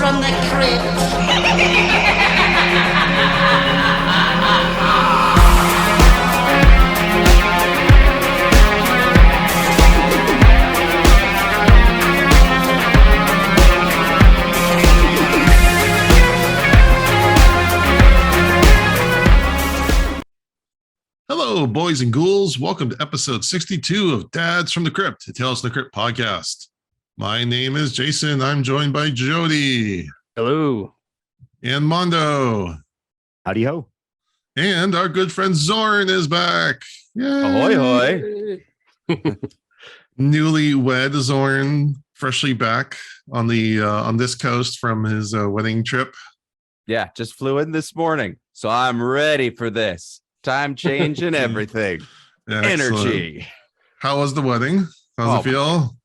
from the crypt. Hello, boys and ghouls. Welcome to episode 62 of Dads from the Crypt, a Tales from the Crypt podcast. My name is Jason. I'm joined by Jody. Hello. And Mondo. Howdy ho. And our good friend Zoran is back. Yay. Ahoy, hoy. Newlywed Zoran, freshly back on the on this coast from his wedding trip. Yeah, just flew in this morning, so I'm ready for this. Time change and everything. Energy. How was the wedding? How's it feel?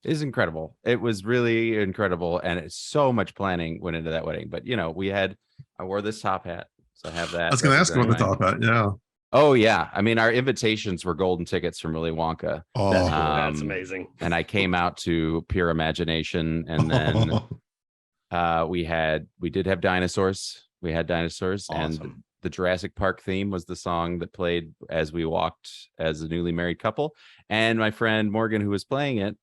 It's incredible. It was really incredible, and it's so much planning went into that wedding. But you know, I wore this top hat, so I have that. I was going to ask about the top hat. Yeah. Oh yeah. I mean, our invitations were golden tickets from Willy Wonka. Oh, that's amazing. And I came out to Pure Imagination, and then we did have dinosaurs. We had dinosaurs, awesome. And the Jurassic Park theme was the song that played as we walked as a newly married couple. And my friend Morgan, who was playing it,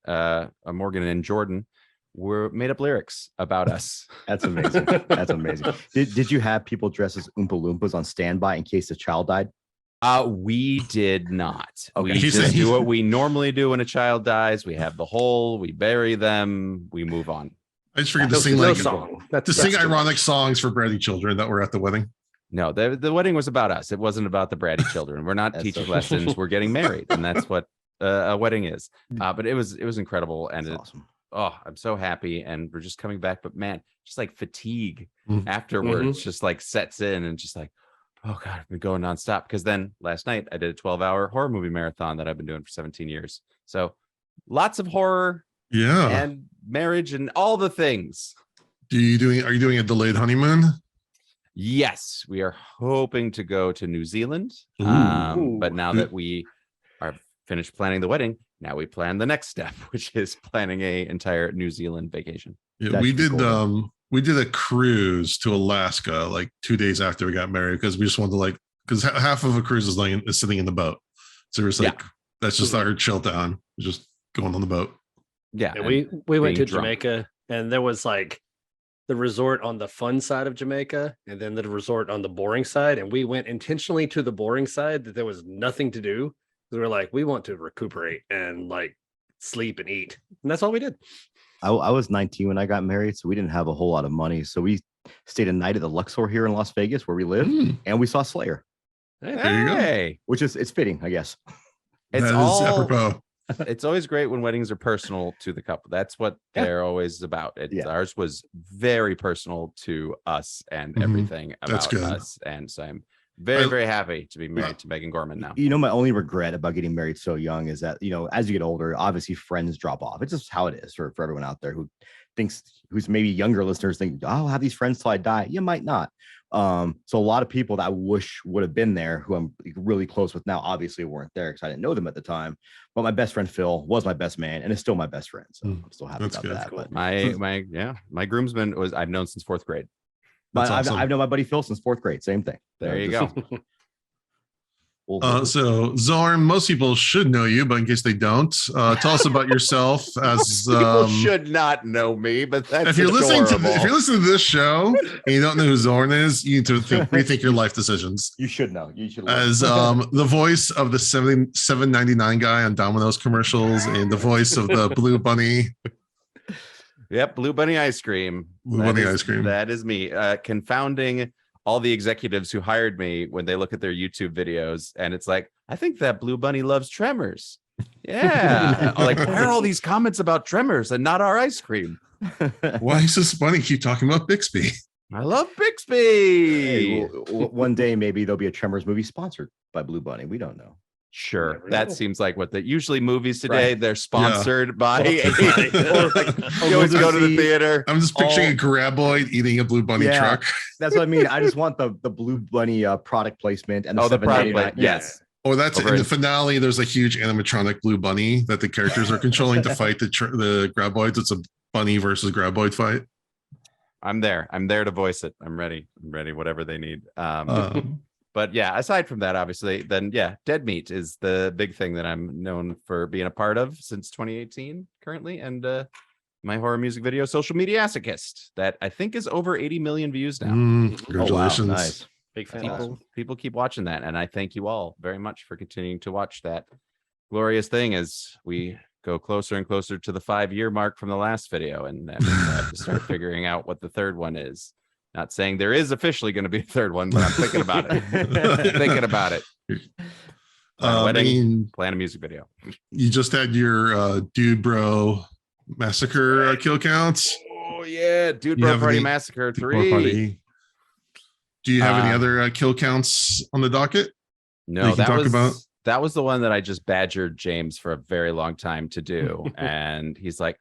Morgan and Jordan, were made up lyrics about us. That's amazing. That's amazing. Did you have people dressed as Oompa Loompas on standby in case the child died? We did not. Okay. We just do what we normally do when a child dies. We have the hole, we bury them, we move on. I just figured to sing sing ironic songs for bratty children that were at the wedding. No, the wedding was about us. It wasn't about the bratty children. We're not teaching lessons. We're getting married, and that's what a wedding is. But it was incredible, and awesome. I'm so happy, and we're just coming back. But man, just like fatigue afterwards, just like sets in, and just like, oh god, I've been going nonstop. Because then last night I did a 12-hour horror movie marathon that I've been doing for 17 years. So lots of horror, and marriage, and all the things. Are you doing a delayed honeymoon? Yes, we are hoping to go to New Zealand. But now that we are finished planning the wedding, now we plan the next step, which is planning a entire New Zealand vacation. Yeah, we did a cruise to Alaska like 2 days after we got married because we just wanted to because half of a cruise is sitting in the boat. So we're just that's just our chill down, just going on the boat. Yeah, we went to Jamaica, and there was the resort on the fun side of Jamaica, and then the resort on the boring side. And we went intentionally to the boring side that there was nothing to do. We were like, we want to recuperate and sleep and eat. And that's all we did. I was 19 when I got married, so we didn't have a whole lot of money. So we stayed a night at the Luxor here in Las Vegas where we live, and we saw Slayer. Hey, there you go. Which it's fitting, I guess. It's apropos. It's always great when weddings are personal to the couple. That's what they're always about. Ours was very personal to us and everything about us. And so I'm very, very happy to be married to Megan Gorman now. You know, my only regret about getting married so young is that, as you get older, obviously friends drop off. It's just how it is for everyone out there who's maybe younger listeners think, I'll have these friends till I die. You might not. So a lot of people that I wish would have been there, who I'm really close with now, obviously weren't there because I didn't know them at the time. But my best friend Phil was my best man and is still my best friend. So I'm still happy about that. Cool. But my groomsman I've known since 4th grade. Awesome. I've known my buddy Phil since 4th grade. Same thing. There you go. So Zoran, most people should know you, but in case they don't, tell us about yourself. As people should not know me, but that's if you're listening to this show and you don't know who Zoran is, you need to rethink your life decisions. You should know. As the voice of the $7.99 guy on Domino's commercials and the voice of the Blue Bunny. Yep, Blue Bunny ice cream. That is me. Confounding all the executives who hired me when they look at their YouTube videos, and it's like, I think that Blue Bunny loves Tremors. Yeah. Why are all these comments about Tremors and not our ice cream? Why is this funny? Keep talking about Bixby. I love Bixby. Hey, one day, maybe there'll be a Tremors movie sponsored by Blue Bunny. We don't know. Sure, that seems like what usually movies today, they're sponsored by you always go to the theater. I'm just picturing a graboid eating a Blue Bunny truck. That's what I mean. I just want the Blue Bunny product placement and the product. Yes. Or that's in the finale. There's a huge animatronic Blue Bunny that the characters are controlling to fight the graboids. It's a bunny versus graboid fight. I'm there. I'm there to voice it. I'm ready. Whatever they need. But yeah, aside from that, obviously, then yeah, Dead Meat is the big thing that I'm known for being a part of since 2018 currently. And my horror music video, Social Media Masochist, that I think is over 80 million views now. Congratulations. Oh, wow. Nice. Big fan. People keep watching that. And I thank you all very much for continuing to watch that glorious thing as we go closer and closer to the 5-year mark from the last video. And then we have to start figuring out what the third one is. Not saying there is officially going to be a third one, but I'm thinking about it. Plan a music video. You just had your Dude Bro Massacre kill counts. Oh yeah, Dude Bro Party Massacre 3. Do you have any other kill counts on the docket? No, that was the one that I just badgered James for a very long time to do, and he's like,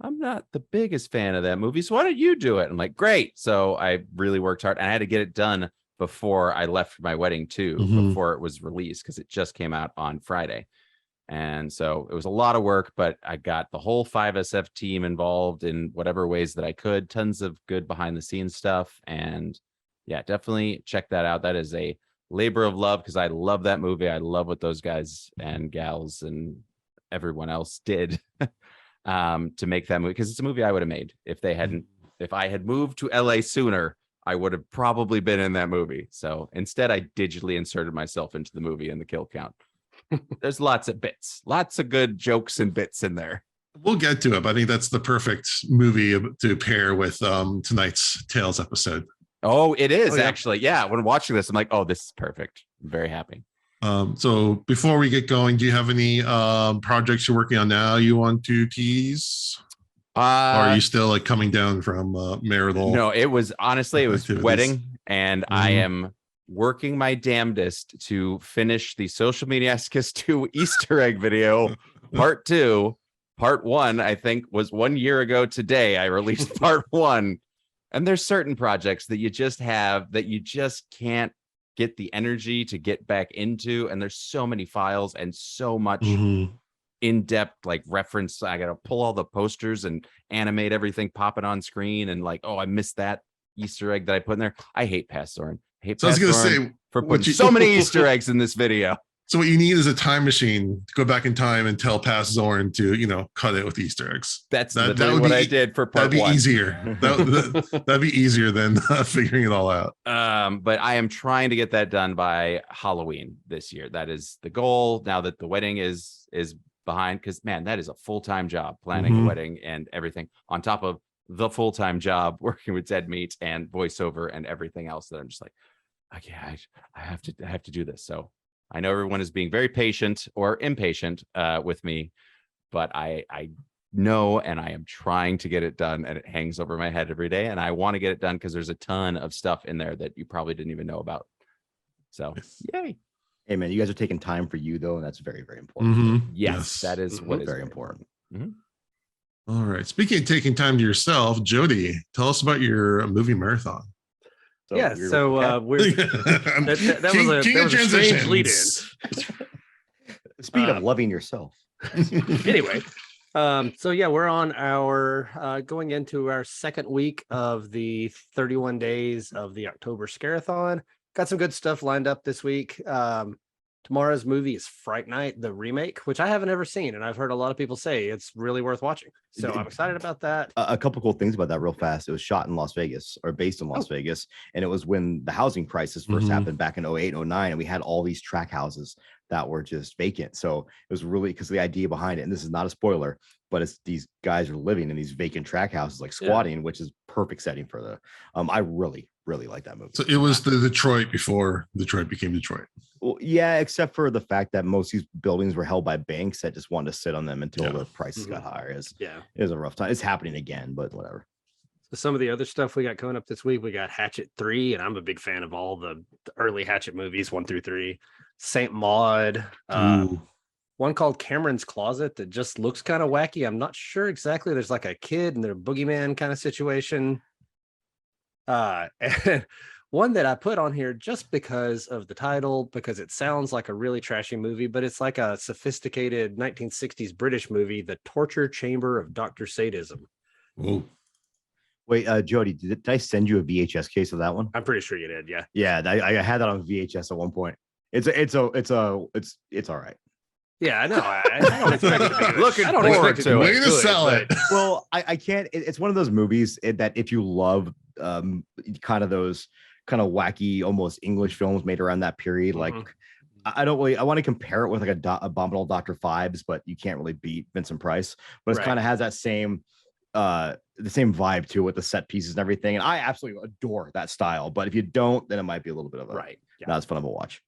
I'm not the biggest fan of that movie, so why don't you do it? I'm like, great. So I really worked hard, and I had to get it done before I left for my wedding too, before it was released, because it just came out on Friday. And so it was a lot of work, but I got the whole 5SF team involved in whatever ways that I could. Tons of good behind the scenes stuff. And yeah, definitely check that out. That is a labor of love because I love that movie. I love what those guys and gals and everyone else did to make that movie, because it's a movie I would have made if I had moved to LA sooner. I would have probably been in that movie. So instead I digitally inserted myself into the movie and the kill count. There's lots of bits, lots of good jokes and bits in there. We'll get to it, but I think that's the perfect movie to pair with tonight's Tales episode. Oh, it is actually. Yeah. When watching this, I'm like, oh, this is perfect. I'm very happy. So before we get going, do you have any projects you're working on now you want to tease? Or are you still like coming down from marital? No, it was wedding, and I am working my damnedest to finish the Social Media Masochist 2 Easter egg video, part 2. Part 1, I think, was 1 year ago today. I released part 1. And there's certain projects that you just have that you just can't get the energy to get back into. And there's so many files and so much in-depth like reference. I got to pull all the posters and animate everything, pop it on screen. And like, oh, I missed that Easter egg that I put in there. I hate past Zoran. So I was going to say, for putting so many Easter eggs in this video. So what you need is a time machine to go back in time and tell past Zoran to, cut it with Easter eggs. That would be I did for part 1. That'd be easier. That'd be easier than figuring it all out. But I am trying to get that done by Halloween this year. That is the goal. Now that the wedding is behind, because man, that is a full-time job, planning a wedding and everything on top of the full-time job working with Dead Meat and voiceover and everything else that I'm just like, okay, I have to do this. So I know everyone is being very patient or impatient with me, but I know, and I am trying to get it done, and it hangs over my head every day. And I want to get it done because there's a ton of stuff in there that you probably didn't even know about. So yay. Hey man, you guys are taking time for you though, and that's very, very important. Yes, that is what is very important. All right. Speaking of taking time to yourself, Jody, tell us about your movie marathon. We're that was a strange lead in. Speaking of loving yourself. Anyway, we're on our going into our second week of the 31 days of the October Scarathon. Got some good stuff lined up this week. Tomorrow's movie is Fright Night, the remake, which I haven't ever seen, and I've heard a lot of people say it's really worth watching. So I'm excited about that. A couple cool things about that real fast. It was shot in Las Vegas, or based in Las Vegas, and it was when the housing crisis first happened back in 08, 09, and we had all these track houses that were just vacant. So it was really, because the idea behind it, and this is not a spoiler, but it's these guys are living in these vacant track houses, like squatting, which is perfect setting for the I really like that movie. So it was the Detroit before Detroit became Detroit. Well, yeah, except for the fact that most of these buildings were held by banks that just wanted to sit on them until the prices got higher. It was a rough time. It's happening again, but whatever. So some of the other stuff we got coming up this week, we got Hatchet 3, and I'm a big fan of all the early Hatchet movies, 1 through 3. Saint Maud, one called Cameron's Closet that just looks kind of wacky. I'm not sure exactly. There's like a kid and their boogeyman kind of situation. And one that I put on here just because of the title, because it sounds like a really trashy movie, but it's like a sophisticated 1960s British movie, The Torture Chamber of Dr. Sadism. Ooh. Wait, Jody, did I send you a VHS case of that one? I'm pretty sure you did. Yeah. Yeah, I had that on VHS at one point. It's all right. Yeah, I know. I don't expect it to be Looking I don't forward expect it to to be Way to good, sell but- it. Well, I can't. It's one of those movies that if you love kind of those kind of wacky, almost English films made around that period, like Mhm. I don't really. I want to compare it with like Abominable Dr. Phibes, but you can't really beat Vincent Price. But it Right. kind of has that same the same vibe to it with the set pieces and everything. And I absolutely adore that style. But if you don't, then it might be a little bit of a Right. Yeah. not as fun of a watch.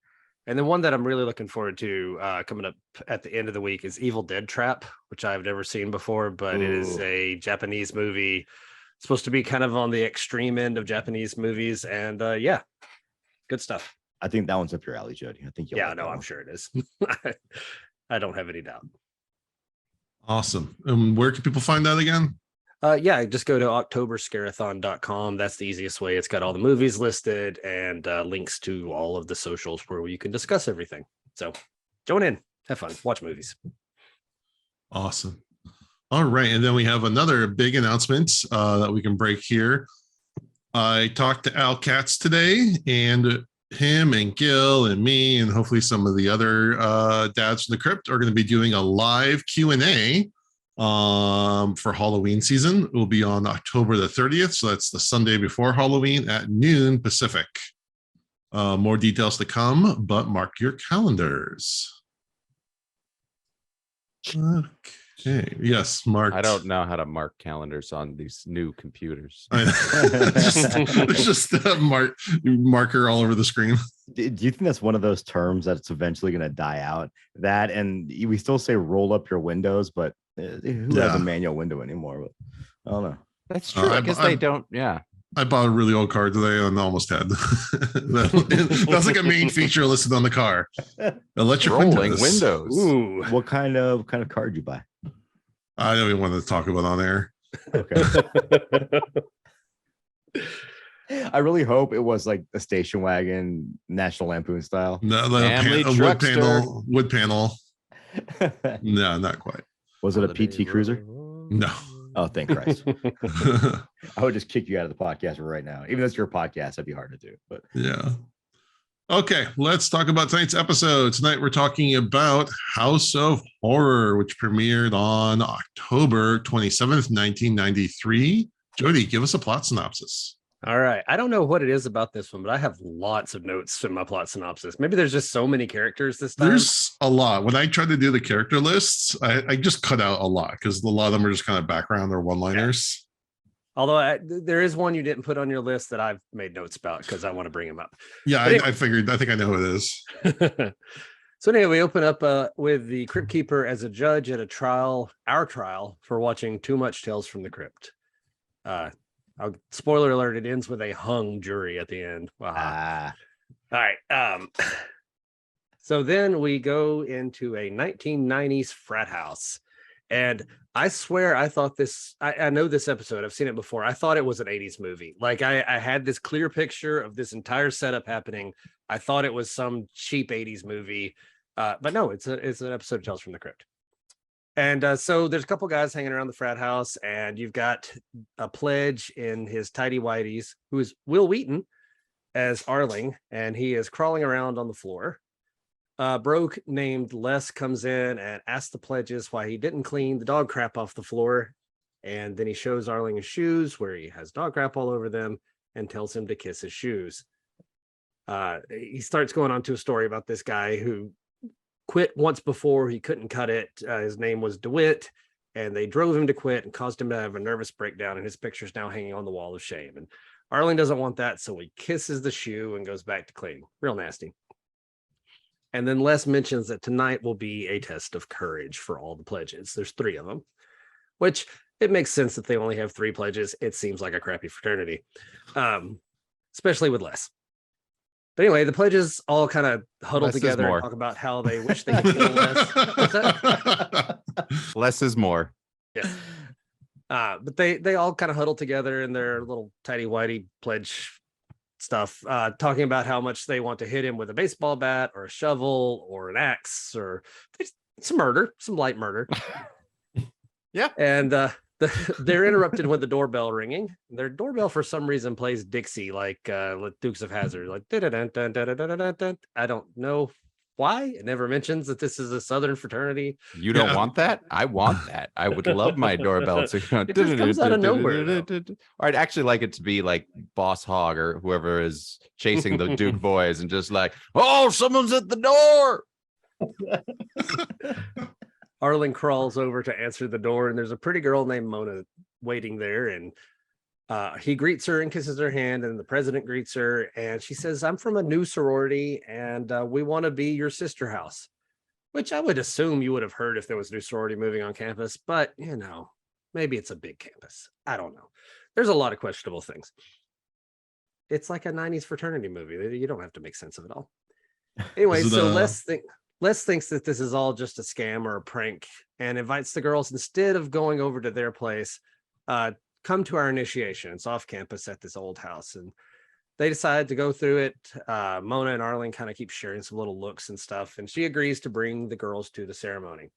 And then one that I'm really looking forward to coming up at the end of the week is Evil Dead Trap, which I've never seen before, but it is Ooh. a Japanese movie. It's supposed to be kind of on the extreme end of Japanese movies. And yeah, good stuff. I think that one's up your alley, Jody. I think you'll Yeah, like no, that I'm one. sure it is. I don't have any doubt. Awesome. Where can people find that again? Yeah, just go to octoberscarathon.com. That's the easiest way. It's got all the movies listed and links to all of the socials where you can discuss everything. So join in, have fun, watch movies. Awesome. All right. And then we have another big announcement that we can break here. I talked to Al Katz today, and him and Gale and me and hopefully some of the other dads from the crypt are going to be doing a live Q&A for Halloween season. It will be on October the 30th. So that's the Sunday before Halloween at noon Pacific. More details to come, but mark your calendars. Okay. Yes, Mark. I don't know how to mark calendars on these new computers. It's just a marker all over the screen. Do you think that's one of those terms that's eventually going to die out? That, and we still say roll up your windows, but who has a manual window anymore? But I don't know. That's true. I guess they don't. Yeah. I bought a really old car today and almost had that's like a main feature listed on the car. Electric Rolling windows. Ooh. What kind of car did you buy? I don't even want to talk about on air. Okay. I really hope it was like a station wagon, National Lampoon style. No, Family a wood truckster. panel. No, not quite. Was it a PT Cruiser? No. Oh, thank Christ. I would just kick you out of the podcast right now. Even though it's your podcast, that'd be hard to do. But Yeah. Okay, let's talk about tonight's episode. Tonight we're talking about House of Horror, which premiered on October 27th, 1993. Jody, give us a plot synopsis. All right. I don't know what it is about this one, but I have lots of notes in my plot synopsis. Maybe there's just so many characters this time. There's a lot. When I tried to do the character lists, I just cut out a lot because a lot of them are just kind of background or one-liners. Although there is one you didn't put on your list that I've made notes about because I want to bring him up. Yeah, But I figured. I think I know who it is. So anyway, we open up with the Crypt Keeper as a judge at our trial for watching Too Much Tales from the Crypt. Spoiler alert, it ends with a hung jury at the end. All right. So then we go into a 1990s frat house. And I swear I thought I know this episode. I've seen it before. I thought it was an 80s movie. Like I had this clear picture of this entire setup happening. I thought it was some cheap 80s movie. But no, it's an episode of Tales from the Crypt. And so there's a couple guys hanging around the frat house, and you've got a pledge in his tidy whities, who is Will Wheaton as Arling, and he is crawling around on the floor. Broke named Les comes in and asks the pledges why he didn't clean the dog crap off the floor. And then he shows Arling his shoes where he has dog crap all over them and tells him to kiss his shoes. He starts going on to a story about this guy who quit once before. He couldn't cut it. His name was DeWitt, and they drove him to quit and caused him to have a nervous breakdown. And his picture's now hanging on the wall of shame. And Arling doesn't want that, so he kisses the shoe and goes back to cleaning. Real nasty. And then Les mentions that tonight will be a test of courage for all the pledges. There's 3 of them, which it makes sense that they only have 3 pledges. It seems like a crappy fraternity, especially with Les. But anyway, the pledges all kind of huddle together and talk about how they wish they could kill Les. What's that? Less is more. Yes. But they all kind of huddle together in their little tidy whitey pledge stuff, talking about how much they want to hit him with a baseball bat or a shovel or an axe or some light murder. Yeah. And They're interrupted with the doorbell ringing. Their doorbell, for some reason, plays Dixie like Dukes of Hazzard, like dun-dun-dun-dun-dun-dun-dun-dun. I don't know why. It never mentions that this is a Southern fraternity. You don't want that? I want that. I would love my doorbell to go. It just comes out of nowhere, though. Or I'd actually like it to be like Boss Hogg or whoever is chasing the Duke boys and just like, oh, someone's at the door. Arlen crawls over to answer the door, and there's a pretty girl named Mona waiting there. And he greets her and kisses her hand, and the president greets her. And she says, I'm from a new sorority, and we want to be your sister house, which I would assume you would have heard if there was a new sorority moving on campus. But, you know, maybe it's a big campus. I don't know. There's a lot of questionable things. It's like a 90s fraternity movie. You don't have to make sense of it all. Anyway, so Les thinks that this is all just a scam or a prank and invites the girls, instead of going over to their place, come to our initiation. It's off campus at this old house. And they decide to go through it. Mona and Arlen kind of keep sharing some little looks and stuff. And she agrees to bring the girls to the ceremony.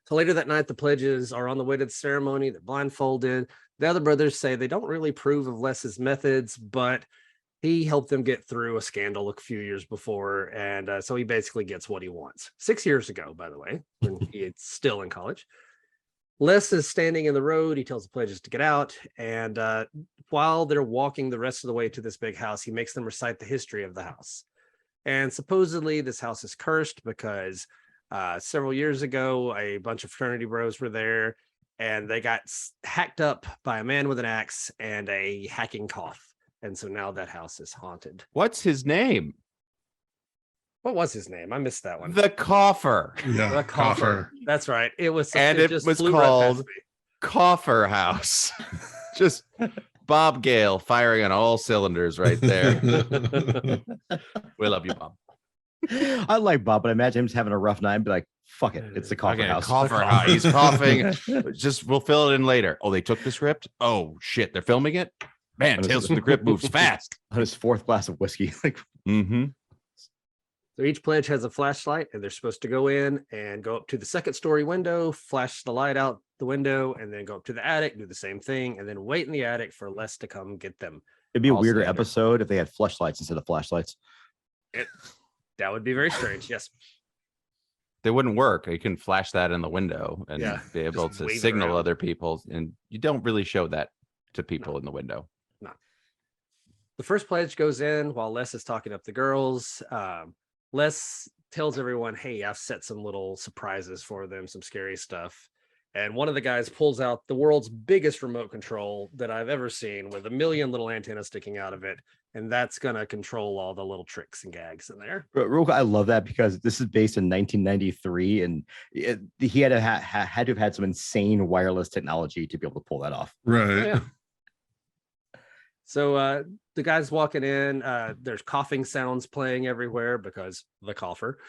So later that night, the pledges are on the way to the ceremony. They're blindfolded. The other brothers say they don't really approve of Les's methods, but he helped them get through a scandal a few years before, and so he basically gets what he wants. 6 years ago, by the way, when he's still in college. Les is standing in the road. He tells the pledges to get out, and while they're walking the rest of the way to this big house, he makes them recite the history of the house. And supposedly this house is cursed because several years ago, a bunch of fraternity bros were there, and they got hacked up by a man with an axe and a hacking cough. And so now that house is haunted. What's his name? What was his name? I missed that one. The Coffer. Yeah, The Coffer. That's right. It was, and it was called Coffer House. Just Bob Gale firing on all cylinders right there. We love you, Bob. I like Bob, but I imagine him just having a rough night and be like, fuck it, it's the Coffer House. Coffer House. He's coughing. Just we'll fill it in later. Oh, they took the script? Oh shit, they're filming it? Man, Tales from the Crypt moves fast. On his fourth glass of whiskey. Like, So each pledge has a flashlight, and they're supposed to go in and go up to the second story window, flash the light out the window, and then go up to the attic, do the same thing, and then wait in the attic for Les to come get them. it'd be a weirder episode if they had flashlights instead of flashlights. That would be very strange. Yes. They wouldn't work. You can flash that in the window and be able to signal other people, and you don't really show that to people in the window. No. The first pledge goes in while Les is talking up the girls. Les tells everyone, hey, I've set some little surprises for them, some scary stuff. And one of the guys pulls out the world's biggest remote control that I've ever seen, with a million little antennas sticking out of it. And that's going to control all the little tricks and gags in there. Real quick, I love that because this is based in 1993, and he had to have had some insane wireless technology to be able to pull that off. Right. Yeah. So the guy's walking in, there's coughing sounds playing everywhere because the cougher.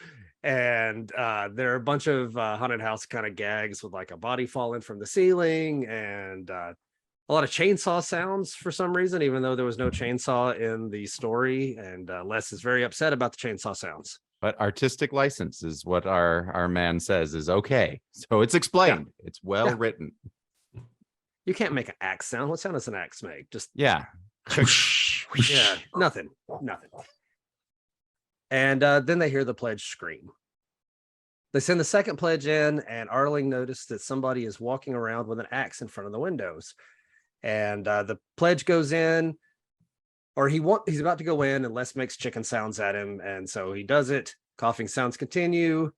And there are a bunch of haunted house kind of gags with like a body falling from the ceiling, and a lot of chainsaw sounds for some reason, even though there was no chainsaw in the story. And Les is very upset about the chainsaw sounds. But artistic license is what our man says is okay. So it's explained. Yeah. It's well written. You can't make an axe sound. What sound does an axe make? Just nothing. And then they hear the pledge scream. They send the second pledge in, and Arling noticed that somebody is walking around with an axe in front of the windows. And the pledge goes in, or he's about to go in, and Les makes chicken sounds at him, and so he does it. Coughing sounds continue.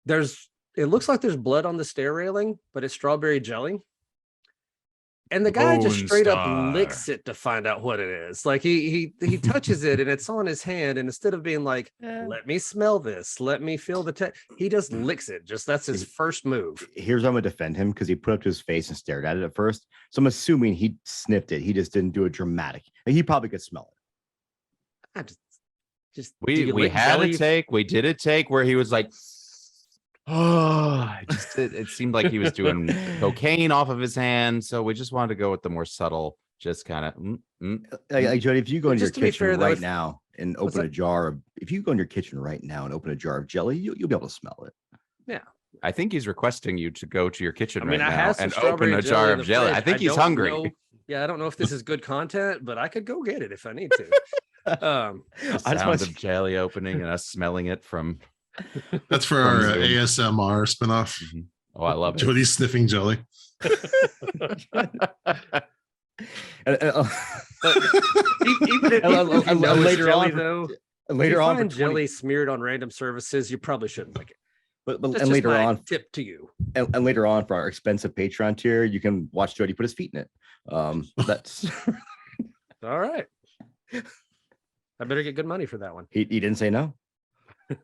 It looks like there's blood on the stair railing, but it's strawberry jelly. And the guy just straight up licks it to find out what it is. Like he touches it, and it's on his hand. And instead of being like, let me smell this, let me feel the he just licks it. That's his first move. Here's how I'm gonna defend him, because he put up to his face and stared at it at first. So I'm assuming he sniffed it. He just didn't do it dramatic. He probably could smell it. We had a take. We did a take where he was like, oh, it seemed like he was doing cocaine off of his hand. So we just wanted to go with the more subtle, just kind of. Like Jody, if you go in your kitchen right now and open a jar of, if you go in your kitchen right now and open a jar of jelly, you'll be able to smell it. Yeah. I think he's requesting you to go to your kitchen I mean, right I now have some and strawberry open a jar of jelly. fridge. I think he's don't hungry. know- Yeah, I don't know if this is good content, but I could go get it if I need to. The I just sound want of jelly opening and us smelling it from. That's for From our Zoom. ASMR spinoff. Mhm. Oh, I love it. Jody sniffing jelly. Even if you know it's later jelly, on, though, later if you on, for find 20 jelly smeared on random surfaces, you probably shouldn't lick it. but That's and just later my on, tip to you. and later on for our expensive Patreon tier, you can watch Jody put his feet in it. That's All right. I better get good money for that one. he didn't say no.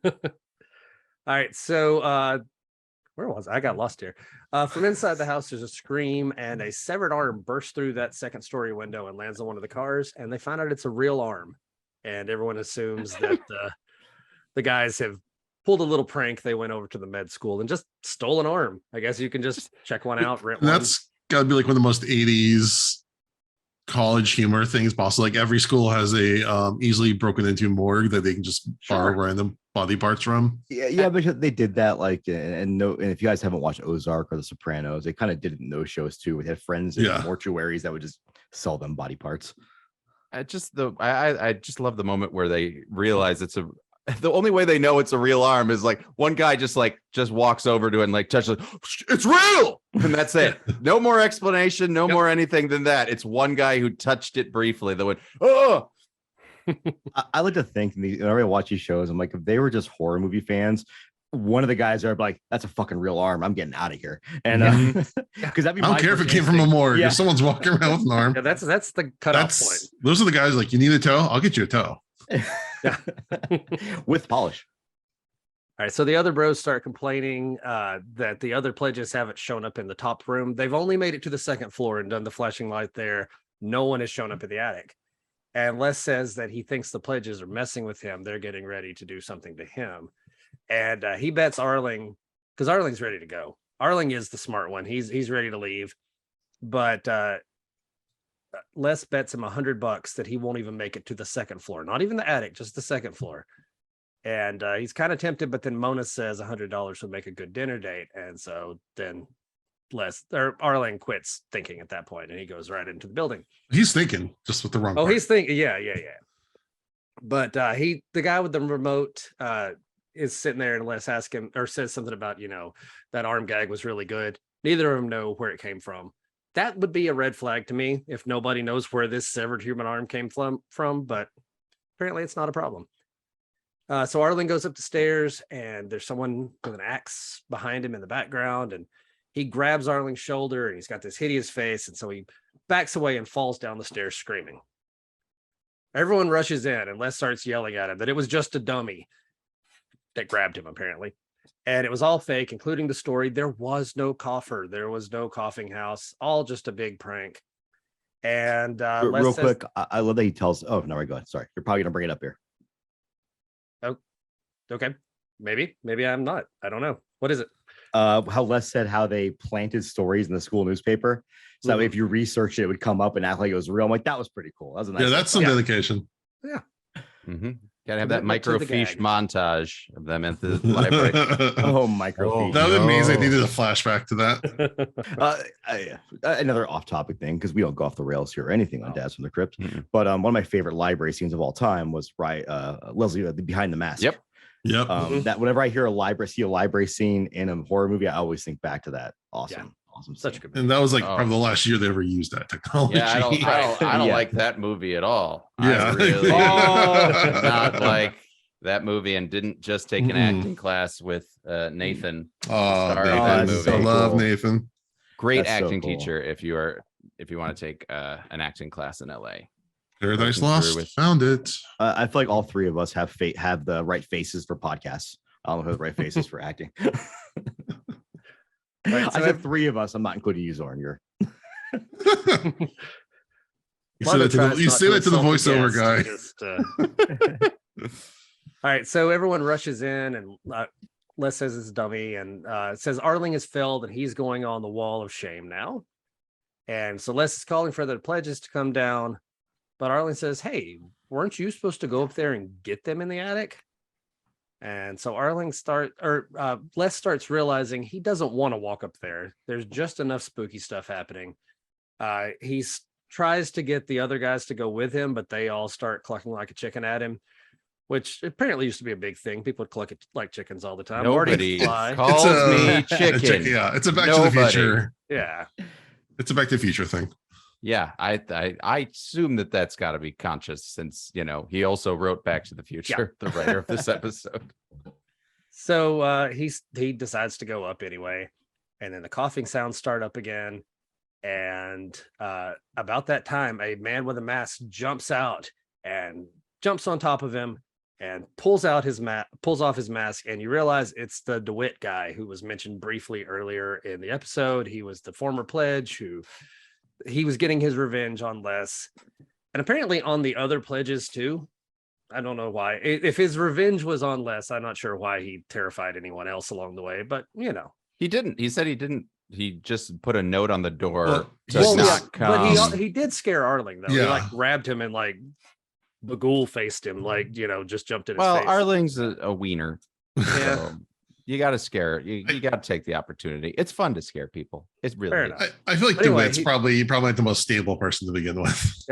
All right. So where was I? I got lost here. From inside the house, there's a scream, and a severed arm bursts through that second story window and lands on one of the cars. And they find out it's a real arm. And everyone assumes that the guys have pulled a little prank. They went over to the med school and just stole an arm. I guess you can just check one out, rent And one. that's got to be like one of the most 80s college humor things possible. Like every school has a easily broken into morgue that they can just borrow random body parts from. Yeah, but they did that like and if you guys haven't watched Ozark or The Sopranos, they kind of did it in those shows too. They had friends in mortuaries that would just sell them body parts. I just love the moment where they realize it's the only way they know it's a real arm is like one guy just walks over to it and like touches it. It's real, and that's it. No more explanation, no more anything than that. It's one guy who touched it briefly that went, oh. I like to think whenever I watch these shows, I'm like, if they were just horror movie fans, one of the guys are like, that's a fucking real arm. I'm getting out of here. And because that'd be I don't care if it came from a morgue. If someone's walking around with an arm. Yeah, that's the cutoff point. Those are the guys like, you need a toe? I'll get you a toe. With polish. All right, so the other bros start complaining that the other pledges haven't shown up in the top room. They've only made it to the second floor and done the flashing light there. No one has shown up in the attic. And Les says that he thinks the pledges are messing with him. They're getting ready to do something to him. And he bets Arling, because Arling's ready to go. Arling is the smart one. He's ready to leave. But Les bets him $100 that he won't even make it to the second floor. Not even the attic, just the second floor. And he's kind of tempted, but then Mona says $100 would make a good dinner date. And so then Arling quits thinking at that point, and he goes right into the building. He's thinking just with the wrong part. He's thinking, yeah. But the guy with the remote is sitting there, and Les asks him or says something about, that arm gag was really good. Neither of them know where it came from. That would be a red flag to me if nobody knows where this severed human arm came from, but apparently it's not a problem. So Arling goes up the stairs, and there's someone with an axe behind him in the background, and he grabs Arling's shoulder, and he's got this hideous face, and so he backs away and falls down the stairs screaming. Everyone rushes in, and Les starts yelling at him that it was just a dummy that grabbed him, apparently. And it was all fake, including the story. There was no coffer. There was no coughing house. All just a big prank. And real quick, I love that he tells. Oh, no, go ahead. Sorry, you're probably gonna bring it up here. Oh, okay. Maybe I'm not. I don't know. What is it? How Les said how they planted stories in the school newspaper, so that way if you research it, it would come up and act like it was real. I'm like, that was pretty cool. That was a nice. That's some dedication. Yeah. Mm-hmm. Gotta have that microfiche montage of them at the library. Microfiche. That would mean they needed a flashback to that. Another off-topic thing, because we don't go off the rails here or anything on Dads from the Crypt. Mm-hmm. But one of my favorite library scenes of all time was Leslie behind the mask. Yep. That whenever I hear see a library scene in a horror movie, I always think back to that. Awesome. Such a good movie. And that was probably the last year they ever used that technology. Yeah, I don't like that movie at all. Yeah. I really not like that movie, and didn't just take an acting class with Nathan. Nathan. I love Nathan. Great acting teacher if you want to take an acting class in LA. Paradise Lost. Found it. I feel like all three of us have the right faces for podcasts. I don't know who the right faces for acting. Right, so I said three of us. I'm not including you, Zoran. You're. You say that to the voiceover guy. All right, so everyone rushes in, and Les says it's a dummy, and it says Arling is felled, and he's going on the wall of shame now. And so Les is calling for the pledges to come down, but Arling says, "Hey, weren't you supposed to go up there and get them in the attic?" And so Les starts realizing he doesn't want to walk up there. There's just enough spooky stuff happening. He tries to get the other guys to go with him, but they all start clucking like a chicken at him, which apparently used to be a big thing. People would cluck like chickens all the time. Nobody Marty calls me chicken. Yeah, it's a Back to the Future. Yeah, it's a Back to the Future thing. Yeah, I assume that's got to be conscious, since he also wrote Back to the Future, the writer of this episode. So he decides to go up anyway, and then the coughing sounds start up again. And about that time, a man with a mask jumps out and jumps on top of him and pulls off his mask, and you realize it's the DeWitt guy who was mentioned briefly earlier in the episode. He was the former pledge who he was getting his revenge on Les, and apparently on the other pledges too. I don't know why. If his revenge was on Les, I'm not sure why he terrified anyone else along the way, but he didn't. He said he didn't. He just put a note on the door to well, not come. But he did scare Arling though. Yeah. He grabbed him and the ghoul faced him, just jumped in his face. Well, Arling's a wiener. Yeah. So you got to scare. You got to take the opportunity. It's fun to scare people. It's really. I feel like DeWitt's probably not the most stable person to begin with.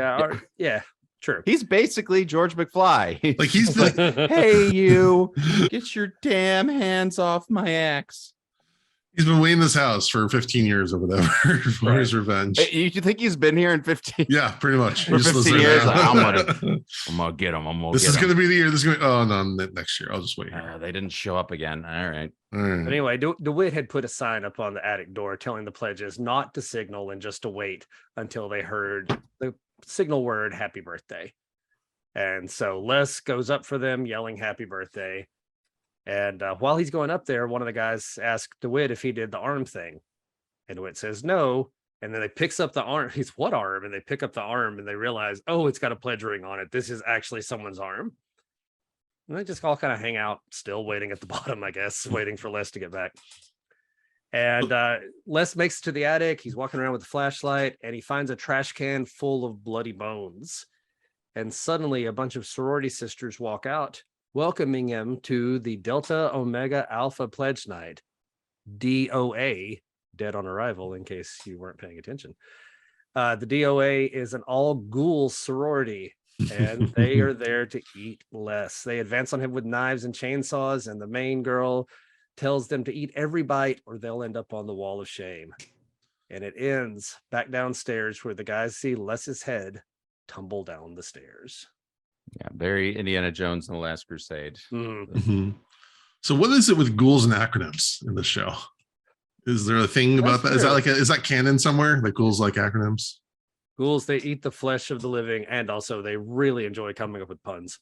Yeah, true. He's basically George McFly. Like he's hey, you get your damn hands off my axe. He's been waiting in this house for 15 years or whatever for his revenge. You think he's been here in 15? Yeah, pretty much. For 15 years, I'm gonna get him. This is gonna be the year. This is going. Oh no, next year. I'll just wait here. They didn't show up again. All right. But anyway, DeWitt had put a sign up on the attic door telling the pledges not to signal and just to wait until they heard the signal word "Happy Birthday." And so Les goes up for them, yelling "Happy Birthday." And while he's going up there, one of the guys asked DeWitt if he did the arm thing. And DeWitt says no. And then they picks up the arm. He's, what arm? And they pick up the arm and they realize, oh, it's got a pledge ring on it. This is actually someone's arm. And they just all kind of hang out, still waiting at the bottom, I guess, waiting for Les to get back. And Les makes it to the attic. He's walking around with a flashlight and he finds a trash can full of bloody bones. And suddenly a bunch of sorority sisters walk out, welcoming him to the Delta Omega Alpha Pledge Night, DOA, dead on arrival, in case you weren't paying attention. The DOA is an all-ghoul sorority, and they are there to eat Les. They advance on him with knives and chainsaws, and the main girl tells them to eat every bite or they'll end up on the wall of shame. And it ends back downstairs where the guys see Les's head tumble down the stairs. Yeah, very Indiana Jones and the Last Crusade. Mm-hmm. So what is it with ghouls and acronyms in the show? Is there a thing about that? Is that canon somewhere? That ghouls like acronyms? Ghouls, they eat the flesh of the living, and also they really enjoy coming up with puns.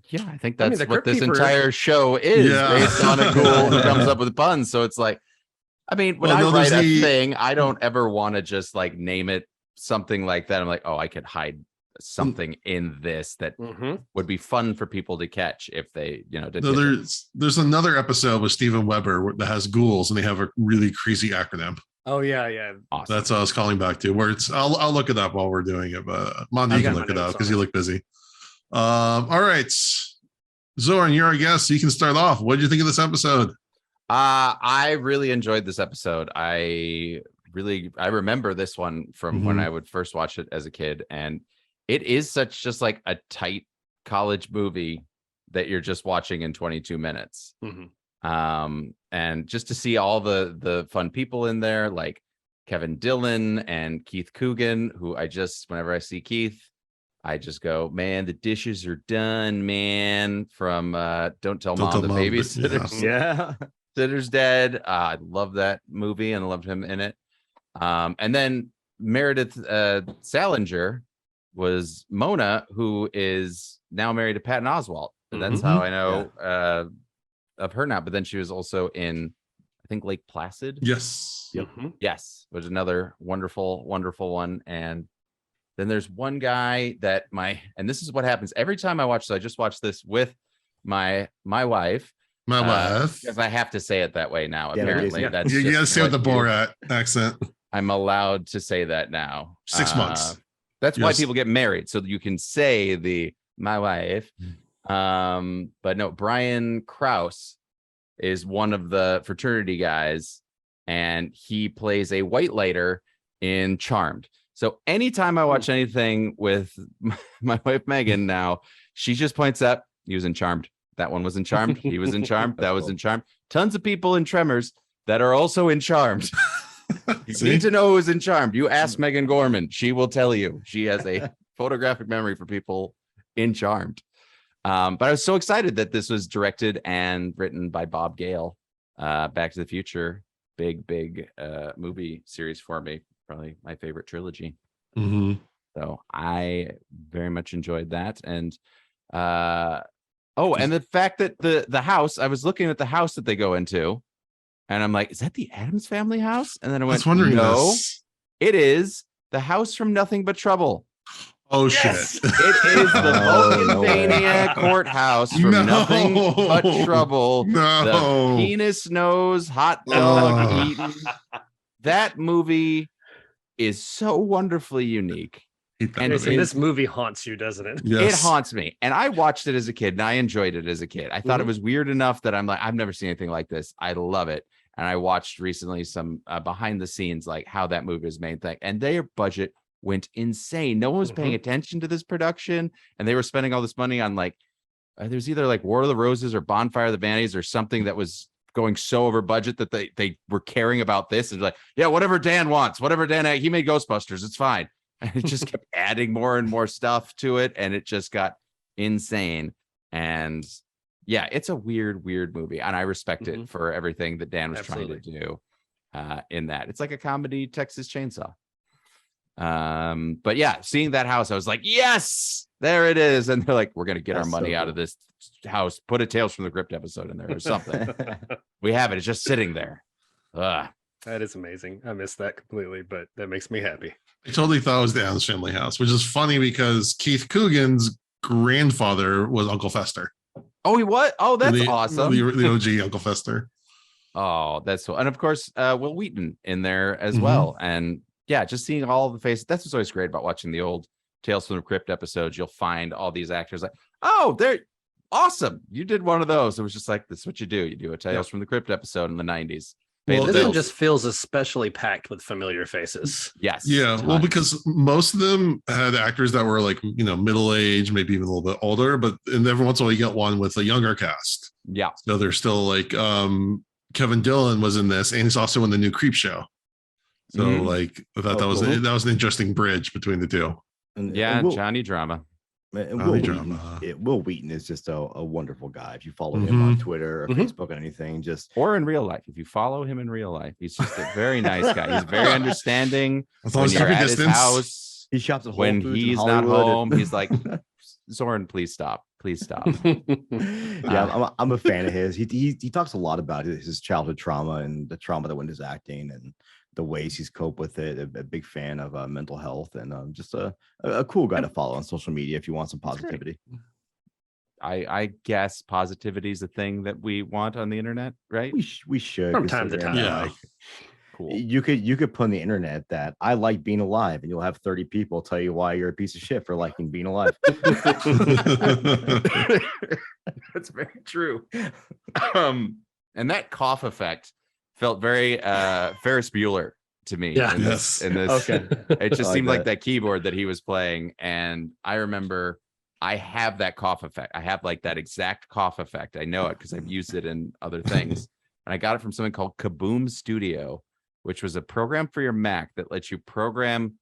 Yeah, I think that's what this Keeper entire show is, based on a ghoul who comes up with puns. So it's like, I mean, when I write a thing, I don't ever want to just name it something like that. I'm like, oh, I could hide something in this that would be fun for people to catch if they did. No, there's another episode with Steven Weber that has ghouls and they have a really crazy acronym. Oh yeah, awesome. That's what I was calling back to, where it's I'll look it up while we're doing it, but Mondi, you can look it up because you look busy. All right, Zoran, you're our guest, so you can start off. What did you think of this episode? I really enjoyed this episode. I remember this one from when I would first watch it as a kid, and it is such just a tight college movie that you're just watching in 22 minutes. And just to see all the fun people in there, like Kevin Dillon and Keith Coogan, who whenever I see Keith, I just go, man, the dishes are done, man, from Don't Tell Mom the Babysitter. Yeah. Sitter's Dead. I love that movie and I loved him in it. And then Meredith Salenger was Mona, who is now married to Patton Oswalt. And that's how I know of her now. But then she was also in, I think, Lake Placid. Yes. Yes, was another wonderful one. And then there's one guy that and this is what happens every time I watch. So I just watched this with my wife. Because I have to say it that way now. Apparently, that's you gotta say with the Borat accent. I'm allowed to say that now. 6 months. That's why people get married, so you can say my wife. But no, Brian Krause is one of the fraternity guys, and he plays a white lighter in Charmed. So anytime I watch anything with my wife Megan now, she just points out he was in Charmed. That one was in Charmed. He was in Charmed. That was in Charmed. Tons of people in Tremors that are also in Charmed. You need to know who's in Charmed. You ask Megan Gorman, she will tell you. She has a photographic memory for people in Charmed. But I was so excited that this was directed and written by Bob Gale. Back to the Future, big movie series for me. Probably my favorite trilogy. Mm-hmm. So I very much enjoyed that. And and the fact that the house, I was looking at the house that they go into, and I'm like, is that the Addams Family house? And then I went, no, it is the house from Nothing But Trouble. Oh, yes! Shit. It is the Vulcanvania courthouse from Nothing But Trouble. No. The penis nose hot dog eating. That movie is so wonderfully unique. And this movie haunts you, doesn't it? Yes. It haunts me. And I watched it as a kid and I enjoyed it as a kid. I thought it was weird enough that I'm like, I've never seen anything like this. I love it. And I watched recently some behind the scenes, like how that movie was made, and their budget went insane. No one was paying attention to this production, and they were spending all this money on like, there's either like War of the Roses or Bonfire of the Vanities or something that was going so over budget that they were caring about this. And like, yeah, whatever Dan wants, whatever Dan, he made Ghostbusters, it's fine. And it just kept adding more and more stuff to it, and it just got insane. And yeah, it's a weird movie, and I respect it for everything that Dan was trying to do in that. It's like a comedy Texas Chainsaw. But yeah, seeing that house, I was like, yes, there it is. And they're like, we're gonna get our money out of this house, put a Tales from the Crypt episode in there or something. We have it, it's just sitting there. That is amazing. I missed that completely, but that makes me happy. I totally thought it was the Addams Family house, which is funny because Keith Coogan's grandfather was Uncle Fester. Oh, he what? Oh, that's awesome. The OG Uncle Fester. Oh, that's cool. And of course, Will Wheaton in there as well. And yeah, just seeing all the faces. That's what's always great about watching the old Tales from the Crypt episodes. You'll find all these actors like, oh, they're awesome. You did one of those. It was just like, that's what you do. You do a Tales from the Crypt episode in the 90s. Well, this one just feels especially packed with familiar faces. Yes. Yeah. Well, because most of them had actors that were like, middle-aged, maybe even a little bit older, but and every once in a while you get one with a younger cast. Yeah. So they're still like Kevin Dillon was in this, and he's also in the new Creep Show. So like I thought that was an interesting bridge between the two. And Johnny Drama. And Will Wheaton is just a wonderful guy. If you follow him on Twitter or Facebook or anything, or in real life, if you follow him in real life, he's just a very nice guy. He's very understanding. As long as you're at his house, he shops at Whole when Foods he's not home. He's like, Zoran, please stop. Yeah, I'm a fan of his. He talks a lot about his childhood trauma and the trauma that went into his acting and the ways he's coped with it. A big fan of mental health, and just a cool guy to follow on social media if you want some positivity. I guess positivity is a thing that we want on the internet, right? We should from time to time. Yeah. Cool. You could put on the internet that I like being alive, and you'll have 30 people tell you why you're a piece of shit for liking being alive. That's very true. And that cough effect felt very Ferris Bueller to me. Yeah. In this, okay. It just seemed like that keyboard that he was playing, and I remember I have that cough effect. I have like that exact cough effect. I know it because I've used it in other things, and I got it from something called Kaboom Studio, which was a program for your Mac that lets you program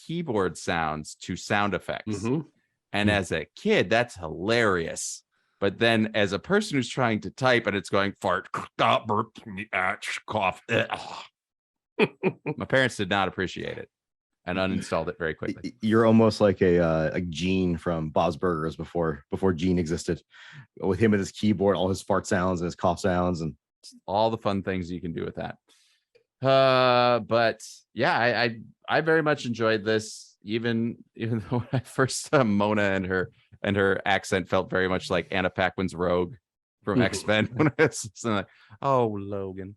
keyboard sounds to sound effects. And as a kid, that's hilarious. But then as a person who's trying to type and it's going fart, burp, cough. My parents did not appreciate it and uninstalled it very quickly. You're almost like a Gene from Bob's Burgers before Gene existed, with him with his keyboard, all his fart sounds and his cough sounds and all the fun things you can do with that. But yeah, I very much enjoyed this, even though when I first saw Mona and her accent felt very much like Anna Paquin's Rogue from X-Men. When I was like, oh, Logan.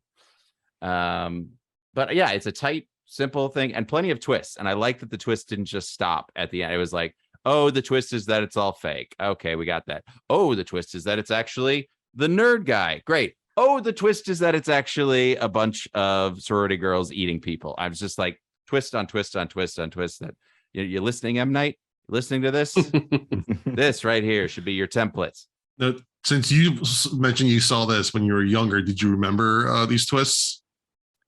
But yeah, it's a tight, simple thing and plenty of twists. And I like that the twist didn't just stop at the end. It was like, Oh, the twist is that it's all fake. Okay, we got that. Oh, the twist is that it's actually the nerd guy. Great. Oh, the twist is that it's actually a bunch of sorority girls eating people. I was just like, twist on twist on twist on twist. That you listening, M. Night? Listening to this? This right here should be your templates. Now, since you mentioned you saw this when you were younger, did you remember these twists?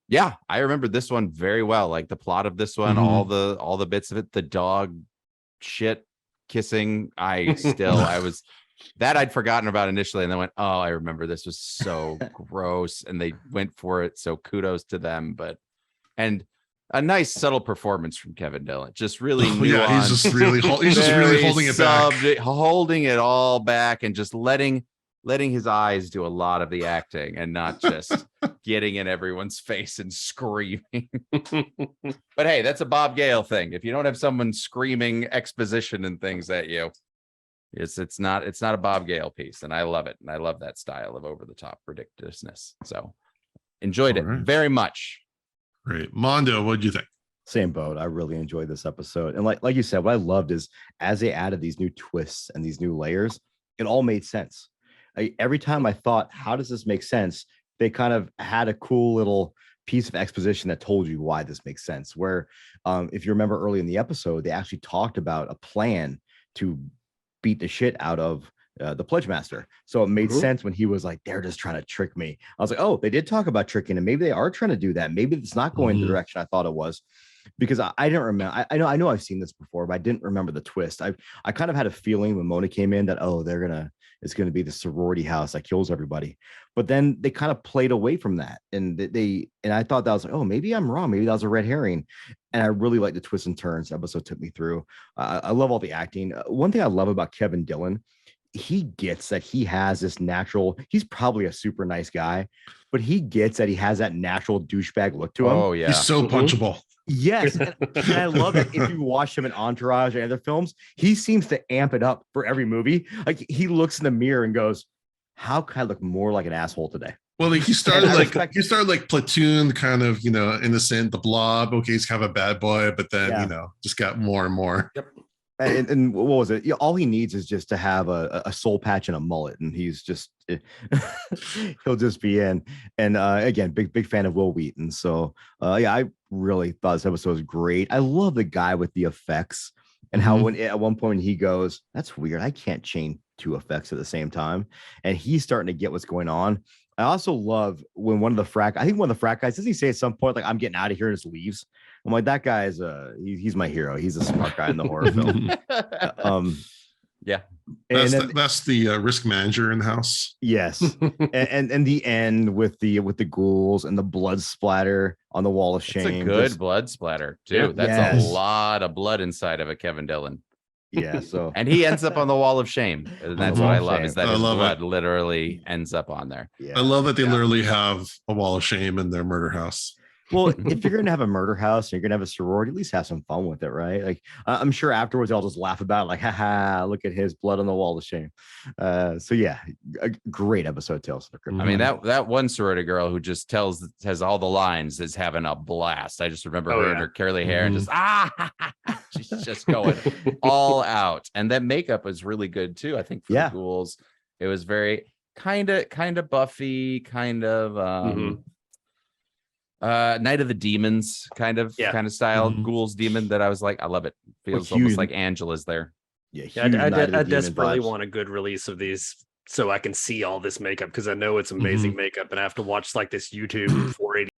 Yeah, I remember this one very well. Like the plot of this one, all the bits of it, the dog shit kissing. I was that I'd forgotten about initially, and then went, oh, I remember this was so gross, and they went for it. So kudos to them. And a nice subtle performance from Kevin Dillon. Just really nuanced. Yeah, he's just really holding it back, holding it all back, and just letting his eyes do a lot of the acting, and not just getting in everyone's face and screaming. But hey, that's a Bob Gale thing. If you don't have someone screaming exposition and things at you, it's not a Bob Gale piece, and I love it, and I love that style of over the top ridiculousness. So enjoyed it very much. Great. Mondo, what did you think? Same boat. I really enjoyed this episode, and like you said, what I loved is as they added these new twists and these new layers, it all made sense. Every time I thought, how does this make sense? They kind of had a cool little piece of exposition that told you why this makes sense. Where if you remember early in the episode, they actually talked about a plan to beat the shit out of the Pledge Master. So it made sense when he was like, they're just trying to trick me. I was like, oh, they did talk about tricking, and maybe they are trying to do that. Maybe it's not going the direction I thought it was, because I didn't remember. I know I've seen this before, but I didn't remember the twist. I kind of had a feeling when Mona came in that, oh, it's gonna be the sorority house that kills everybody. But then they kind of played away from that, and I thought that was like, oh, maybe I'm wrong. Maybe that was a red herring. And I really like the twists and turns the episode took me through. I love all the acting. One thing I love about Kevin Dillon, he gets that he has this natural, he's probably a super nice guy, but he gets that he has that natural douchebag look to him. Oh yeah, he's so punchable. Yes, and I love it. If you watch him in Entourage or other films, he seems to amp it up for every movie. Like he looks in the mirror and goes, how can I look more like an asshole today? Well, like he started like Platoon, kind of, innocent, the Blob. Okay, he's kind of a bad boy, but then just got more and more. Yep. And what was it? All he needs is just to have a soul patch and a mullet, and he's just he'll just be in. And again, big fan of Will Wheaton. So I really thought this episode was great. I love the guy with the effects, and how at one point he goes, "That's weird. I can't chain two effects at the same time," and he's starting to get what's going on. I also love when one of the frat guys, doesn't he say at some point, like, I'm getting out of here, and just leaves? I'm like, that guy is he's my hero. He's a smart guy in the horror film. Yeah. That's the risk manager in the house. Yes. and the end with the ghouls and the blood splatter on the wall of shame. It's a good blood splatter too. Yeah. That's a lot of blood inside of a Kevin Dillon. Yeah. So and he ends up on the wall of shame. And that's what I love, is that his blood it. Literally ends up on there. Yeah. I love that they literally have a wall of shame in their murder house. Well, if you're gonna have a murder house and you're gonna have a sorority, at least have some fun with it, right? Like I'm sure afterwards they'll just laugh about it, like, haha, look at his blood on the wall of shame. So yeah, a great episode, Tales of the Crypt. I mean, that one sorority girl who just has all the lines is having a blast. I just remember her and her curly hair and just she's just going all out. And that makeup was really good too. I think for the ghouls, it was very kind of Buffy, kind of Night of the Demons kind of style, ghouls demon, that I was like, I love it. Feels almost like Angela's there. I desperately want a good release of these so I can see all this makeup, because I know it's amazing makeup, and I have to watch like this YouTube 480